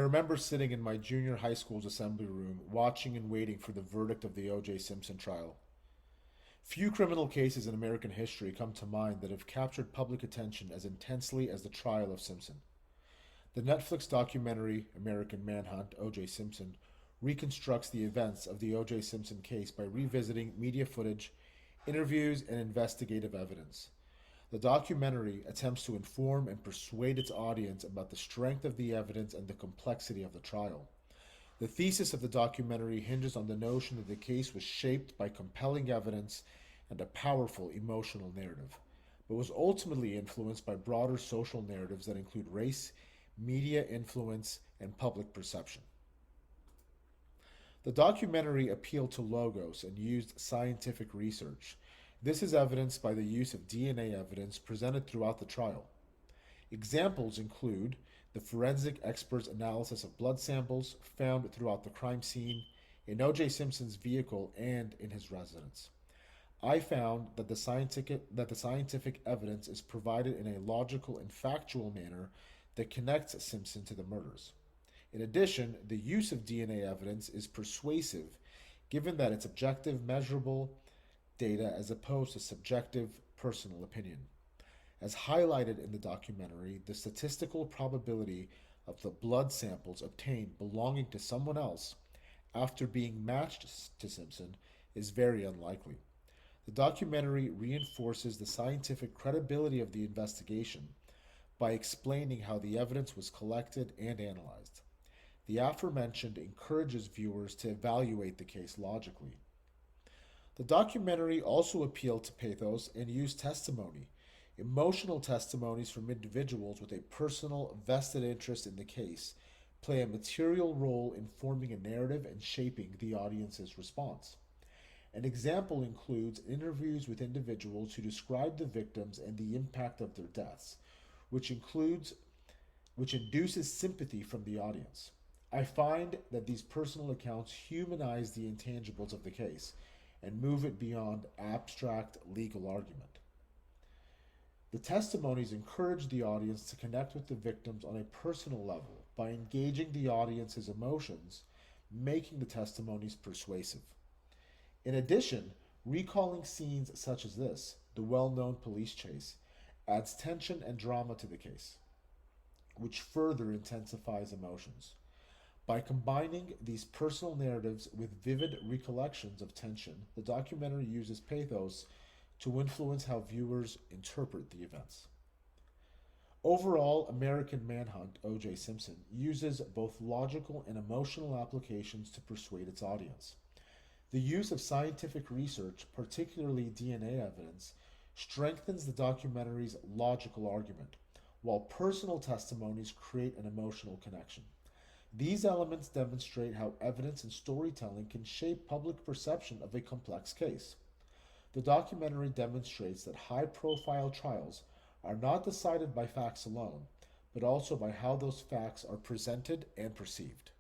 remember sitting in my junior high school's assembly room, watching and waiting for the verdict of the O.J. Simpson trial. Few criminal cases in American history come to mind that have captured public attention as intensely as the trial of Simpson. The Netflix documentary American Manhunt, O.J. Simpson, reconstructs the events of the O.J. Simpson case by revisiting media footage, interviews, and investigative evidence. The documentary attempts to inform and persuade its audience about the strength of the evidence and the complexity of the trial. The thesis of the documentary hinges on the notion that the case was shaped by compelling evidence and a powerful emotional narrative, but was ultimately influenced by broader social narratives that include race, media influence, and public perception. The documentary appealed to logos and used scientific research. This is evidenced by the use of DNA evidence presented throughout the trial. Examples include the forensic expert's analysis of blood samples found throughout the crime scene, in O.J. Simpson's vehicle, and in his residence. I found that the scientific evidence is provided in a logical and factual manner that connects Simpson to the murders. In addition, the use of DNA evidence is persuasive given that it's objective, measurable data as opposed to subjective, personal opinion. As highlighted in the documentary, the statistical probability of the blood samples obtained belonging to someone else after being matched to Simpson is very unlikely. The documentary reinforces the scientific credibility of the investigation by explaining how the evidence was collected and analyzed. The aforementioned encourages viewers to evaluate the case logically. The documentary also appealed to pathos and used testimony. Emotional testimonies from individuals with a personal, vested interest in the case play a material role in forming a narrative and shaping the audience's response. An example includes interviews with individuals who describe the victims and the impact of their deaths, which induces sympathy from the audience. I find that these personal accounts humanize the intangibles of the case and move it beyond abstract legal argument. The testimonies encourage the audience to connect with the victims on a personal level by engaging the audience's emotions, making the testimonies persuasive. In addition, recalling scenes such as this, the well-known police chase, adds tension and drama to the case, which further intensifies emotions. By combining these personal narratives with vivid recollections of tension, the documentary uses pathos to influence how viewers interpret the events. Overall, American Manhunt, O.J. Simpson, uses both logical and emotional applications to persuade its audience. The use of scientific research, particularly DNA evidence, strengthens the documentary's logical argument, while personal testimonies create an emotional connection. These elements demonstrate how evidence and storytelling can shape public perception of a complex case. The documentary demonstrates that high-profile trials are not decided by facts alone, but also by how those facts are presented and perceived.